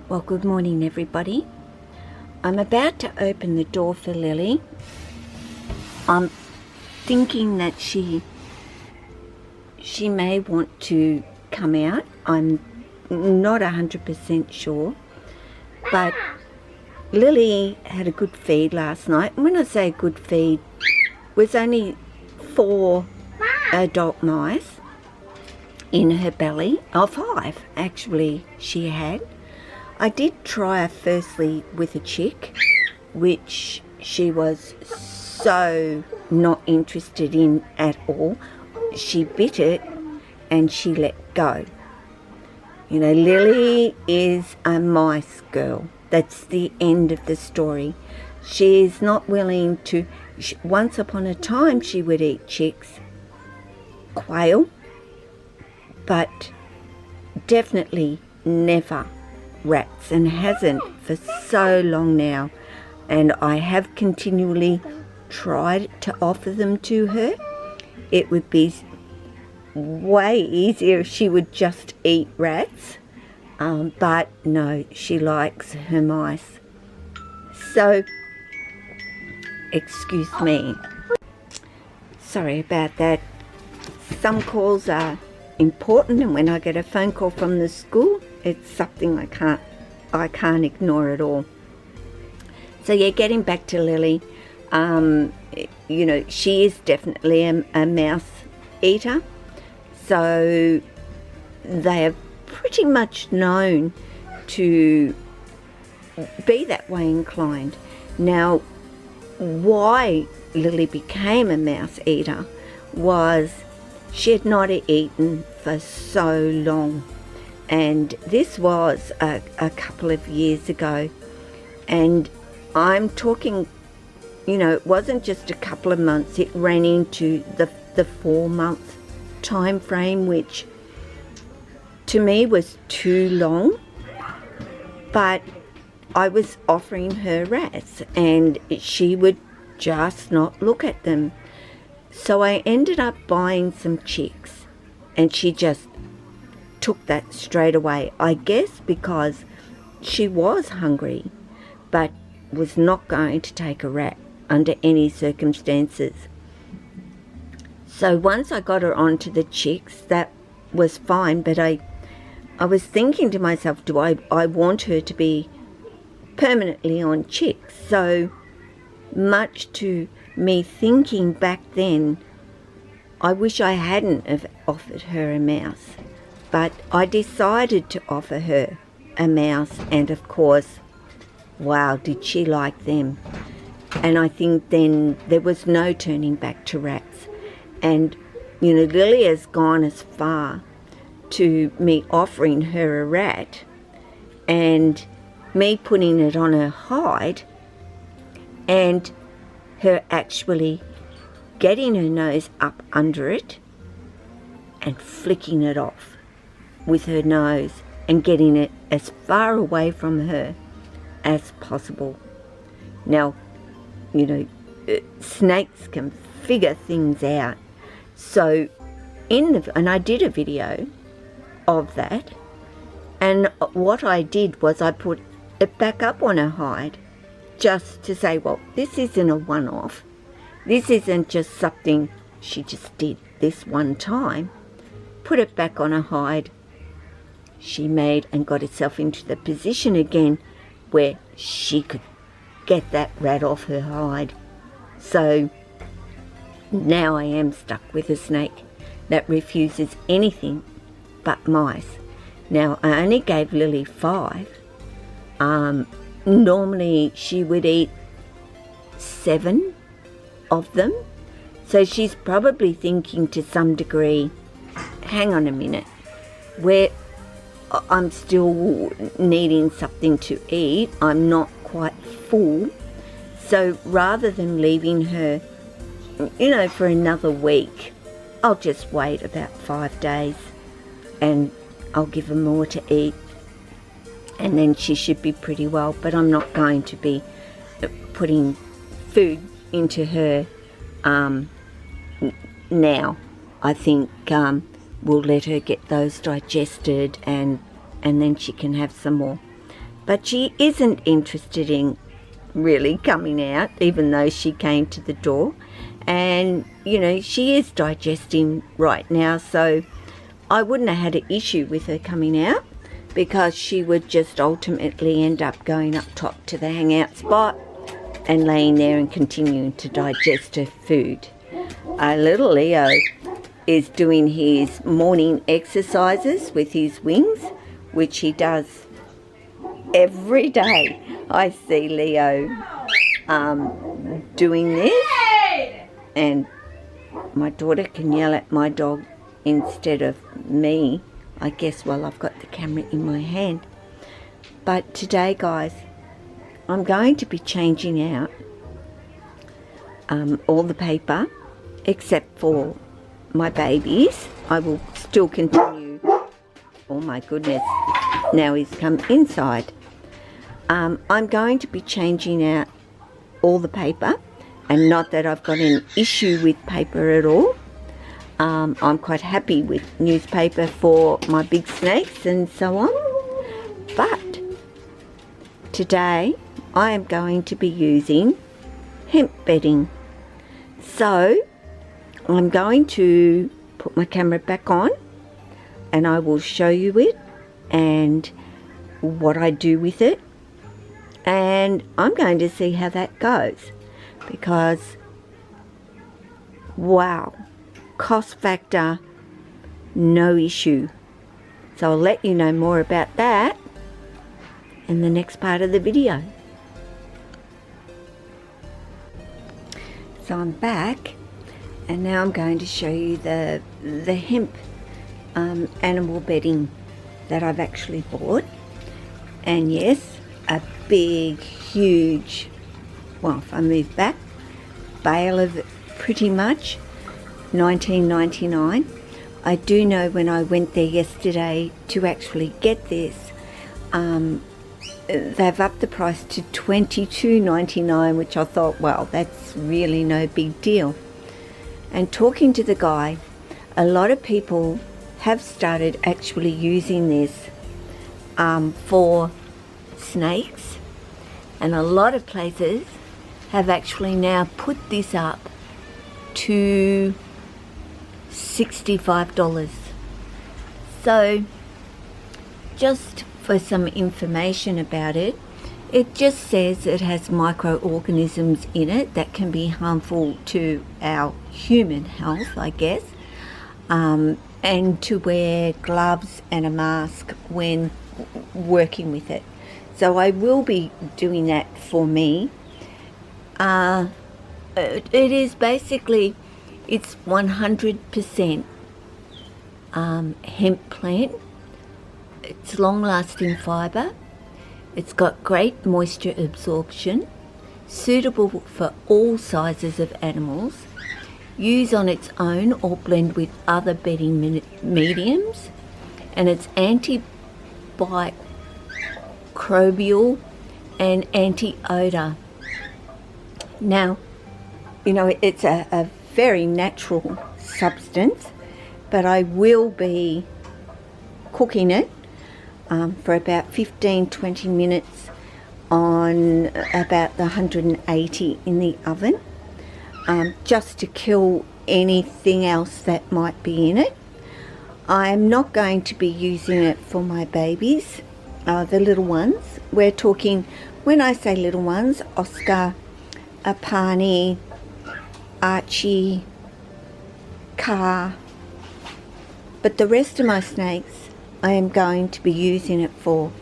Well, good morning, everybody. I'm about to open the door for Lily. I'm thinking that she may want to come out. I'm not 100% sure, but Lily had a good feed last night. And when I say a good feed, it was only 4 adult mice in her belly. Oh, 5 actually she had. I did try her firstly with a chick, which she was so not interested in at all. She bit it and she let go. You know, Lily is a mice girl. That's the end of the story. She is not willing to... Once upon a time she would eat chicks, quail, but definitely never rats, and hasn't for so long now. And I have continually tried to offer them to her. It would be way easier if she would just eat rats, but no, she likes her mice. So, excuse me, sorry about that. Some calls are important, and when I get a phone call from the school, it's something I can't ignore at all. So yeah, getting back to Lily, you know, she is definitely a mouse eater. So they are pretty much known to be that way inclined. Now, why Lily became a mouse eater was she had not eaten for so long. And this was a couple of years ago. And I'm talking, you know, it wasn't just a couple of months. It ran into the 4-month time frame, which to me was too long. But I was offering her rats and she would just not look at them. So I ended up buying some chicks, and she just took that straight away. I guess because she was hungry, but was not going to take a rat under any circumstances. So once I got her onto the chicks, that was fine, but I was thinking to myself, do I want her to be permanently on chicks? So much to me thinking back then, I wish I hadn't have offered her a mouse. But I decided to offer her a mouse, and of course, wow, did she like them. And I think then there was no turning back to rats. And, you know, Lily has gone as far to me offering her a rat and me putting it on her hide and her actually getting her nose up under it and flicking it off with her nose and getting it as far away from her as possible. Now, you know, snakes can figure things out. So and I did a video of that, and what I did was I put it back up on her hide just to say, well, this isn't a one-off. This isn't just something she just did this one time. Put it back on her hide. She made and got herself into the position again where she could get that rat off her hide. So now I am stuck with a snake that refuses anything but mice. Now, I only gave Lily 5. Normally she would eat 7 of them. So she's probably thinking to some degree, hang on a minute, where I'm still needing something to eat, I'm not quite full. So rather than leaving her, you know, for another week, I'll just wait about 5 days and I'll give her more to eat, and then she should be pretty well. But I'm not going to be putting food into her now. I think we'll let her get those digested, and then she can have some more. but she isn't interested in really coming out, even though she came to the door. And you know, she is digesting right now, so I wouldn't have had an issue with her coming out, because she would just ultimately end up going up top to the hangout spot and laying there and continuing to digest her food. Little Leo is doing his morning exercises with his wings, which he does every day. I see Leo doing this, and my daughter can yell at my dog instead of me, I guess, while I've got the camera in my hand. But today, guys, I'm going to be changing out all the paper except for my babies. I will still continue. Oh my goodness, now he's come inside. I'm going to be changing out all the paper, and not that I've got an issue with paper at all. I'm quite happy with newspaper for my big snakes and so on. But today I am going to be using hemp bedding. So I'm going to put my camera back on and I will show you it and what I do with it. And I'm going to see how that goes, because wow, cost factor, no issue. So I'll let you know more about that in the next part of the video. So I'm back, and now I'm going to show you the hemp animal bedding that I've actually bought. And yes, a big, huge, well, if I move back, bale of it, pretty much, $19.99. I do know when I went there yesterday to actually get this, they've upped the price to $22.99, which I thought, well, that's really no big deal. And talking to the guy, a lot of people have started actually using this for snakes, and a lot of places have actually now put this up to $65. So just for some information about it, it just says it has microorganisms in it that can be harmful to our human health, I guess, and to wear gloves and a mask when working with it. So I will be doing that for me. It is basically, it's 100% hemp plant. It's long-lasting fibre. It's got great moisture absorption, suitable for all sizes of animals. Use on its own or blend with other bedding mediums, and it's antimicrobial and anti-odor. Now, you know, it's a very natural substance, but I will be cooking it for about 15-20 minutes on about the 180 in the oven, just to kill anything else that might be in it. I'm not going to be using it for my babies, the little ones. We're talking, when I say little ones, Oscar, Apani, Archie, Car, but the rest of my snakes I am going to be using it for.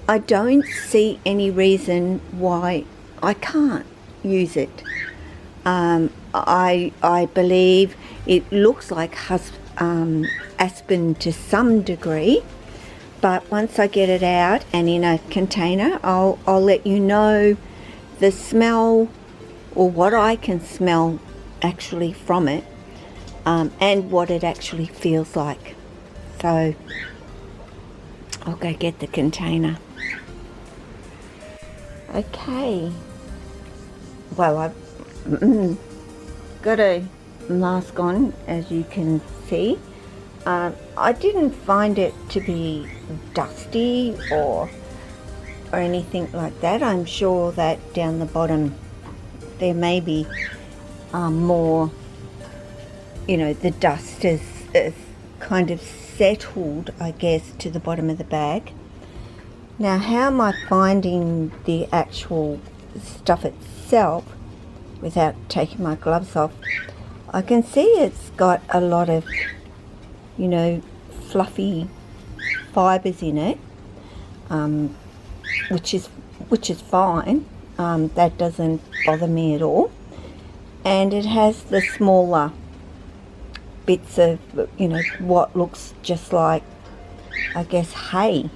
I don't see any reason why I can't use it. I believe it looks like aspen to some degree, but once I get it out and in a container, I'll let you know the smell, or what I can smell actually from it, and what it actually feels like. So I'll go get the container. Okay, well, I've got a mask on, as you can see. I didn't find it to be dusty or or anything like that. I'm sure that down the bottom there may be more, you know, the dust is kind of settled, I guess, to the bottom of the bag. Now, how am I finding the actual stuff itself without taking my gloves off? I can see it's got a lot of, you know, fluffy fibres in it, which is fine. That doesn't bother me at all. And it has the smaller bits of, you know, what looks just like, I guess, hay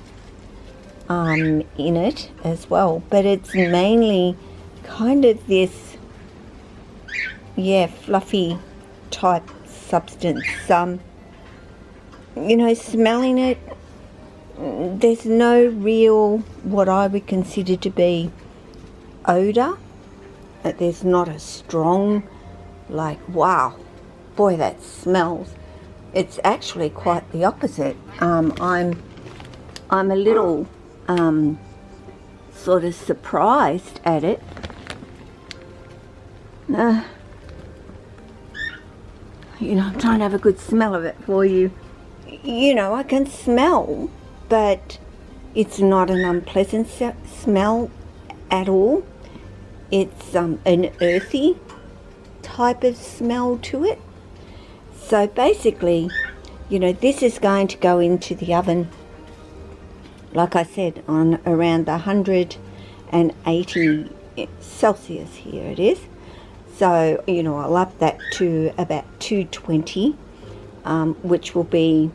in it as well. But it's mainly kind of this, yeah, fluffy type substance. You know, smelling it, there's no real, what I would consider to be odour. There's not a strong, like, wow, boy, that smells. It's actually quite the opposite. I'm a little sort of surprised at it. You know, I'm trying to have a good smell of it for you. You know, I can smell, but it's not an unpleasant smell at all. It's an earthy type of smell to it. So basically, you know, this is going to go into the oven, like I said, on around the 180 Celsius here it is. So, you know, I'll up that to about 220, which will be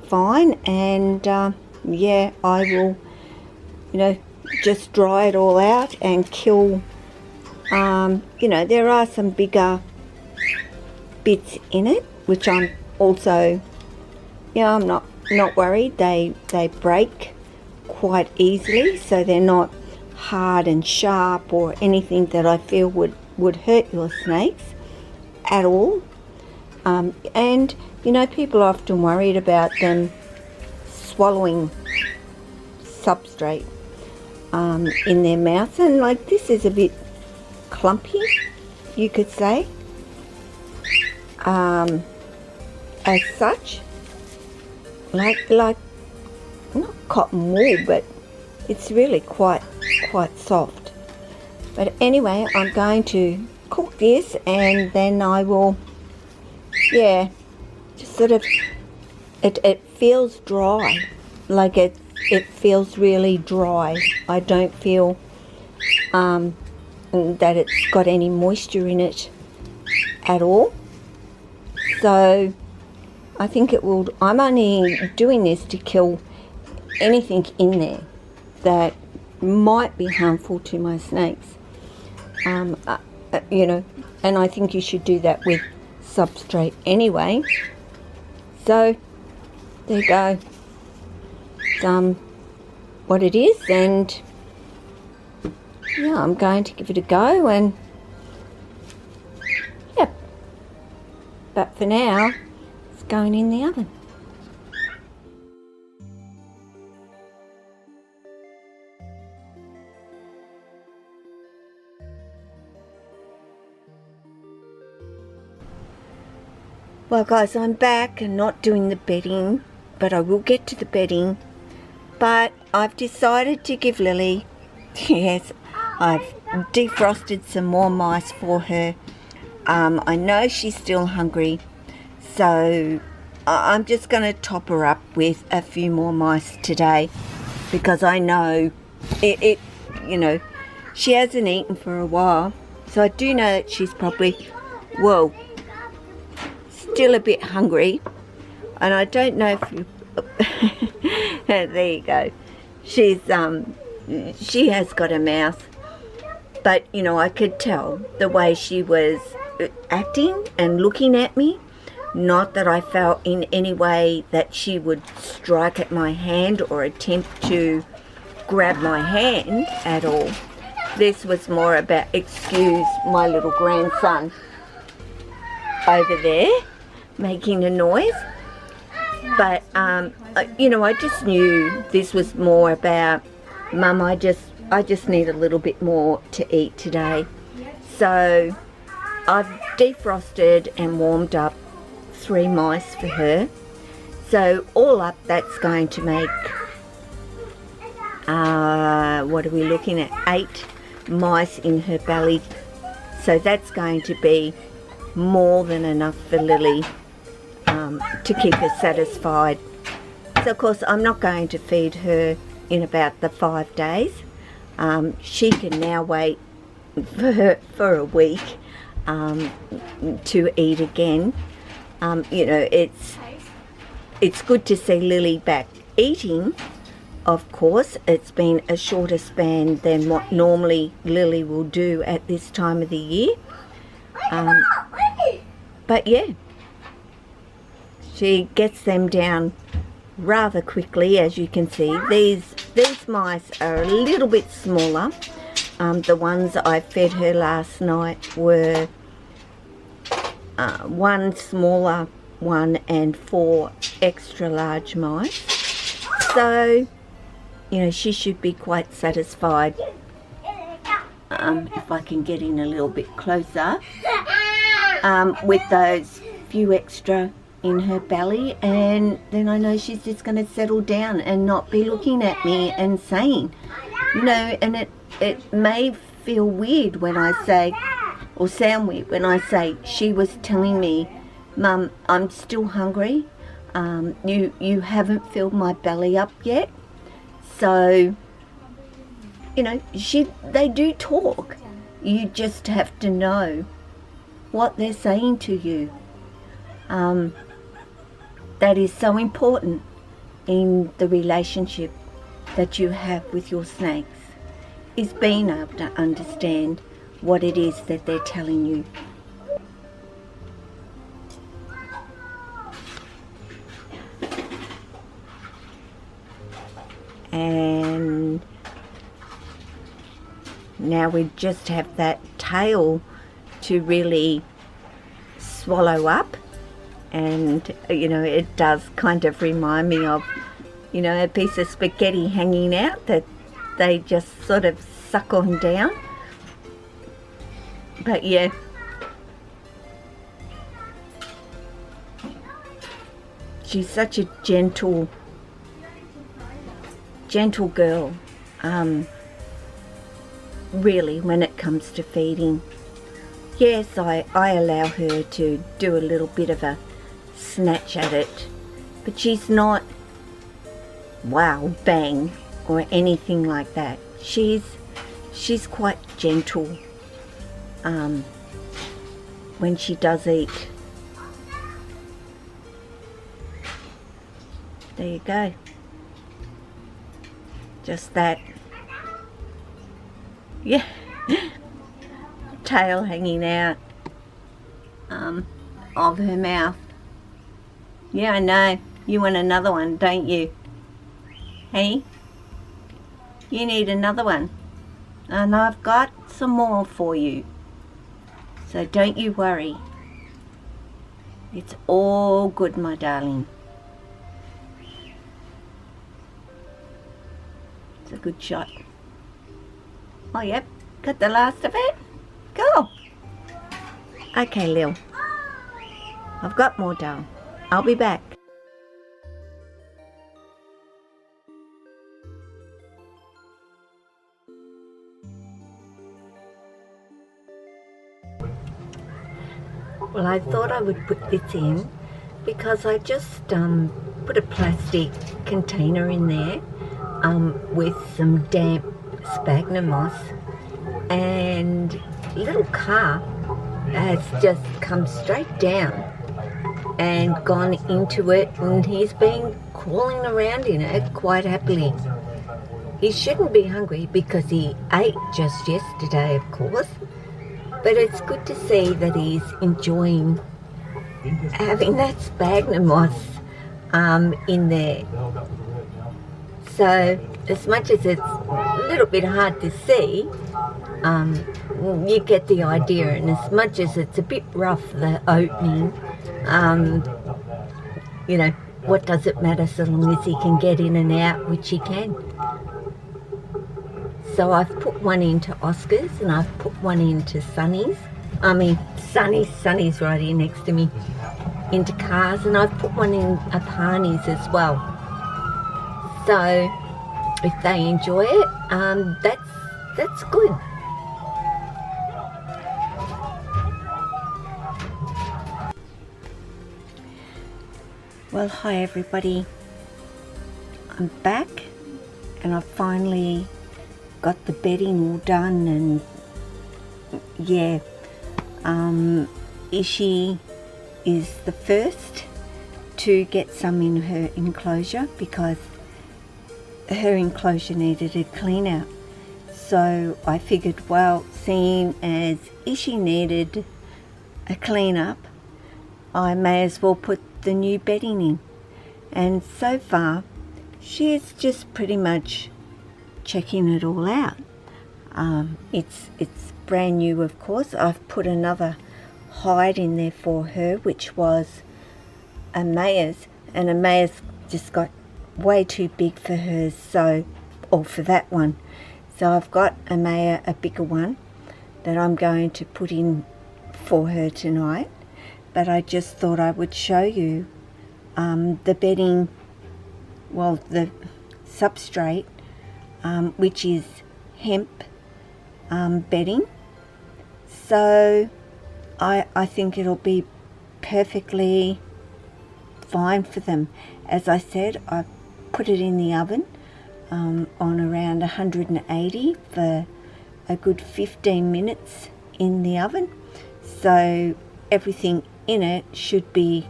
fine. And yeah, I will, you know, just dry it all out and kill. You know, there are some bigger bits in it, which I'm also, yeah, I'm not worried. They break quite easily, so they're not hard and sharp or anything that I feel would hurt your snakes at all. And you know, people are often worried about them swallowing substrate in their mouth, and like this is a bit clumpy, you could say, as such, like not cotton wool, but it's really quite soft. But anyway, I'm going to cook this, and then I will, yeah, just sort of, it feels dry, like it feels really dry. I don't feel that it's got any moisture in it at all. So I think it will, I'm only doing this to kill anything in there that might be harmful to my snakes. You know, and I think you should do that with substrate anyway. So there you go. It's what it is, and yeah, I'm going to give it a go, and yeah, but for now it's going in the oven. Well guys, I'm back and not doing the bedding, but I will get to the bedding. But I've decided to give Lily, yes, I've defrosted some more mice for her. I know she's still hungry, so I'm just going to top her up with a few more mice today, because I know it, you know, she hasn't eaten for a while, so I do know that she's probably, well, still a bit hungry. And I don't know if you there you go, she's she has got a mouth, but you know, I could tell the way she was acting and looking at me, not that I felt in any way that she would strike at my hand or attempt to grab my hand at all. This was more about, excuse my little grandson over there making a noise. But you know, I just knew this was more about Mum, I just need a little bit more to eat today. So I've defrosted and warmed up 3 mice for her. So all up, that's going to make, what are we looking at? 8 mice in her belly. So that's going to be more than enough for Lily to keep her satisfied. So of course I'm not going to feed her in about the 5 days. She can now wait for a week to eat again. You know, it's good to see Lily back eating. Of course, it's been a shorter span than what normally Lily will do at this time of the year. But yeah, she gets them down rather quickly, as you can see. These mice are a little bit smaller. The ones I fed her last night were 1 smaller one and 4 extra large mice. So, you know, she should be quite satisfied. If I can get in a little bit closer, with those few extra in her belly, and then I know she's just going to settle down and not be looking at me and saying, you know, and it may feel weird when I say, or sound weird when I say, she was telling me, Mum, I'm still hungry. You haven't filled my belly up yet. So, you know, they do talk. You just have to know what they're saying to you. That is so important in the relationship that you have with your snakes, is being able to understand what it is that they're telling you. And now we just have that tail to really swallow up, and you know, it does kind of remind me of, you know, a piece of spaghetti hanging out that they just sort of suck on down. But yeah, she's such a gentle girl, really, when it comes to feeding. Yes, I allow her to do a little bit of a snatch at it, but she's not wow, bang, or anything like that. She's quite gentle when she does eat. There you go. Just that, yeah, tail hanging out of her mouth. Yeah, I know. You want another one, don't you? Hey? You need another one. And I've got some more for you. So don't you worry. It's all good, my darling. It's a good shot. Oh, yep. Got the last of it. Go. Okay, Lil. I've got more, darling. I'll be back. Well, I thought I would put this in because I just put a plastic container in there with some damp sphagnum moss, and little calf has just come straight down and gone into it, and he's been crawling around in it quite happily. He shouldn't be hungry because he ate just yesterday, of course, but it's good to see that he's enjoying having that sphagnum moss in there. So as much as it's a little bit hard to see, you get the idea, and as much as it's a bit rough, the opening, you know, what does it matter so long as he can get in and out, which he can. So I've put one into Oscar's and I've put one into Sunny's. I mean, Sunny's right here next to me. Into Cars, and I've put one in Apani's as well. So if they enjoy it, that's good. Well, hi everybody. I'm back and I've finally got the bedding all done, and yeah, Ishii is the first to get some in her enclosure because her enclosure needed a clean out. So I figured, well, seeing as Ishii needed a clean up, I may as well put the new bedding in. And so far she's just pretty much checking it all out. It's brand new, of course. I've put another hide in there for her, which was Amaya's, and Amaya's just got way too big for hers, so, or for that one. So I've got Amaya a bigger one that I'm going to put in for her tonight. But I just thought I would show you the bedding, well, the substrate, which is hemp bedding. So I think it'll be perfectly fine for them. As I said, I put it in the oven on around 180 for a good 15 minutes in the oven. So everything in it should be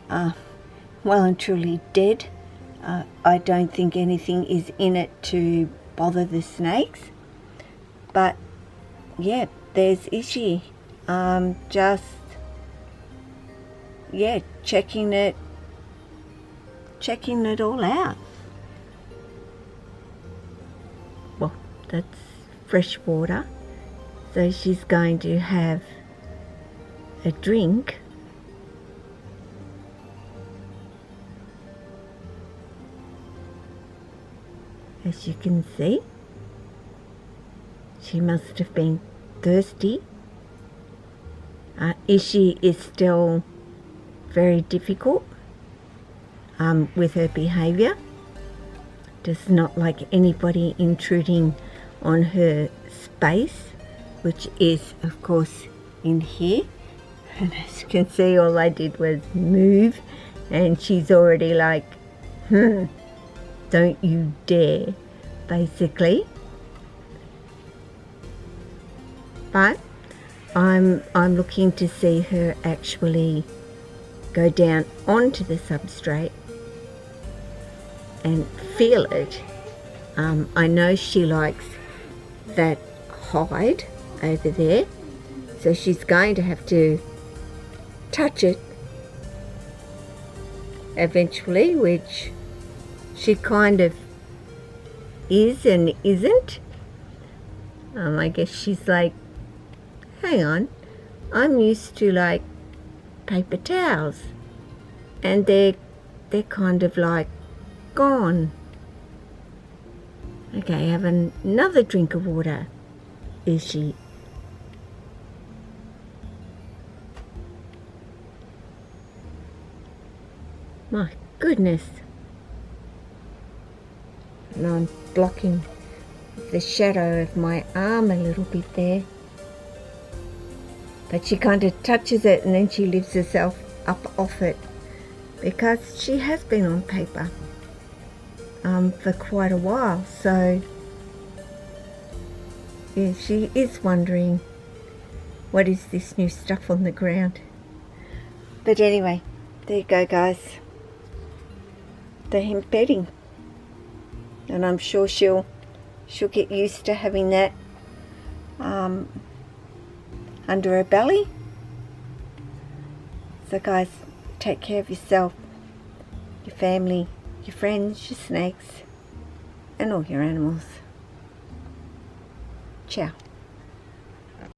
well and truly dead. I don't think anything is in it to bother the snakes. But yeah, there's Ishii. Just, yeah, checking it all out. Well, that's fresh water. So she's going to have a drink. As you can see, she must have been thirsty. Ishii is still very difficult with her behaviour. Does not like anybody intruding on her space, which is, of course, in here. And as you can see, all I did was move, and she's already like, don't you dare, basically. But I'm looking to see her actually go down onto the substrate and feel it. I know she likes that hide over there, so she's going to have to touch it eventually, which she kind of is and isn't. I guess she's like, hang on, I'm used to like paper towels, and they're kind of like gone. Okay, have another drink of water, Ishii. My goodness. And I'm blocking the shadow of my arm a little bit there. But she kind of touches it and then she lifts herself up off it, because she has been on paper for quite a while. So yeah, she is wondering, what is this new stuff on the ground? But anyway, there you go, guys. The hemp bedding. And I'm sure she'll get used to having that under her belly. So guys, take care of yourself, your family, your friends, your snakes, and all your animals. Ciao.